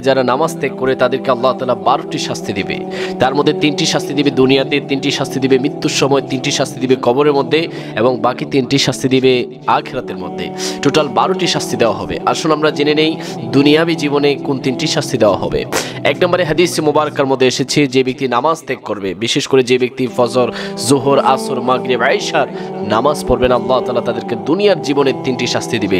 যারা নামাজ ত্যাগ করে তাদেরকে আল্লাহ তাআলা 12টি শাস্তি দিবে। তার মধ্যে 3টি শাস্তি দিবে দুনিয়াতে, 3টি শাস্তি দিবে মৃত্যুর সময়, 3টি শাস্তি দিবে কবরের মধ্যে এবং বাকি 3টি শাস্তি দিবে আখিরাতের মধ্যে। টোটাল 12টি শাস্তি দেওয়া হবে। আসুন আমরা জেনে নেই দুনিয়াবী জীবনে কোন 3টি শাস্তি দেওয়া হবে। এক নম্বরে হাদিসে মুবারকার মধ্যে এসেছে, যে ব্যক্তি নামাজ ত্যাগ করবে, বিশেষ করে যে ব্যক্তি ফজর, জোহর, আসর, মাগরিব, ইশার নামাজ পড়বেন, আল্লাহ তাআলা তাদেরকে দুনিয়ার জীবনে 3টি শাস্তি দিবে।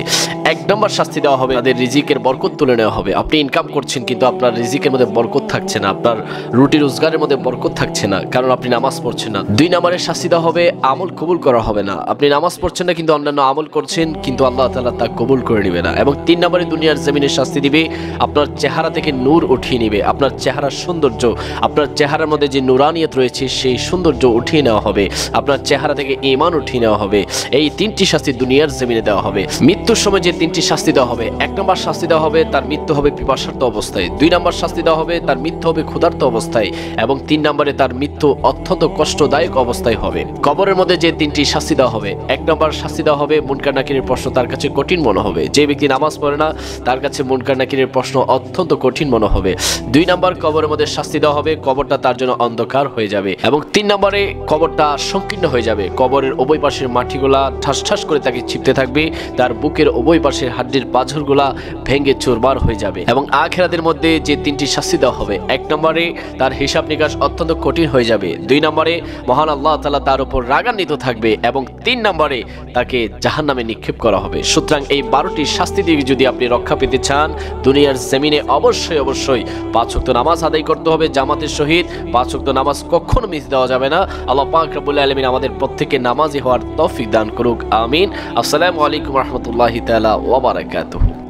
এক নম্বর শাস্তি দেওয়া হবে, তাদের রিজিকের বরকত তুলে নেওয়া হবে। আপনি ইনকাম করছেন কিন্তু আপনার রিজিকের মধ্যে বরকত থাকছে না, আপনার রুটি রোজগারের মধ্যে বরকত থাকছে না, কারণ আপনি নামাজ পড়ছেন না। 2 নম্বরের শাস্তি দেওয়া হবে, আমল কবুল করা হবে না। আপনি নামাজ পড়ছেন না কিন্তু অন্যান্য আমল করছেন, কিন্তু আল্লাহ তাআলা তা কবুল করে নেবে না। এবং 3 নম্বরে দুনিয়ার জমিনে শাস্তি দিবে, আপনার চেহারা থেকে নূর উঠিয়ে নেবে, আপনার চেহারার সৌন্দর্য, আপনার চেহারার মধ্যে যে নুরানিয়ত রয়েছে সেই সৌন্দর্য উঠিয়ে নেওয়া হবে, আপনার চেহারা থেকে ঈমান উঠিয়ে নেওয়া হবে। এই 3টি শাস্তি দুনিয়ার জমিনে দেওয়া হবে। মৃত্যুর সময় যে 3টি শাস্তি দেওয়া হবে, 1 নম্বর শাস্তি দেওয়া হবে তার মৃত্যু হবে পিপাসার্ত অবস্থায়, 2 নম্বর শাস্তি দেওয়া হবে তার মৃত্যু হবে ক্ষুধার্ত অবস্থায় এবং 3 নম্বরে তার মৃত্যু অত্যন্ত কষ্টদায়ক অবস্থায় হবে। কবরের মধ্যে যে 3টি শাস্তি দেওয়া হবে, 1 নম্বর শাস্তি দেওয়া হবে মুনকার নাকিরের প্রশ্ন তার কাছে কঠিন মনে হবে। যে ব্যক্তি নামাজ পড়ে না তার কাছে মুনকার নাকিরের প্রশ্ন অত্যন্ত কঠিন মনে হবে। 2 নম্বর কবরের মধ্যে শাস্তি দেওয়া হবে, কবরটা তার জন্য অন্ধকার হয়ে যাবে এবং 3 নম্বরে কবরটা সংকীর্ণ হয়ে যাবে। কবরের উভয় পাশের মাটিগুলা ঠাস ঠাস করে তাকে চিপতে থাকবে, তার বুকের উভয় পাশের হাড্ডির পাঁজরগুলা ভেঙে চুরমার হয়ে যাবে। এবং আখিরাতের মধ্যে যে 3টি শাস্তি দেওয়া হবে, 1 নম্বরে তার হিসাব নিকাশ অত্যন্ত কঠিন হয়ে যাবে, 2 নম্বরে মহান আল্লাহ তাআলা তার উপর রাগান্বিত থাকবে এবং 3 নম্বরে তাকে জাহান্নামে নিক্ষেপ করা হবে। সুতরাং এই 12টি শাস্তি থেকে যদি আপনি রক্ষা পেতে চান দুনিয়ার জমিনে অবশ্যই 5 ওয়াক্ত নামাজ আদায় করতে হবে জামাতের সহিত। 5 ওয়াক্ত নামাজ কখনো মিস দেওয়া যাবে না। আল্লাহ পাক রব্বুল আলামিন আমাদের প্রত্যেককে নামাজি হওয়ার তৌফিক দান করুক, আমিন। আসসালামু আলাইকুম ওয়া রাহমাতুল্লাহি তাআলা ওয়া বারাকাতুহু।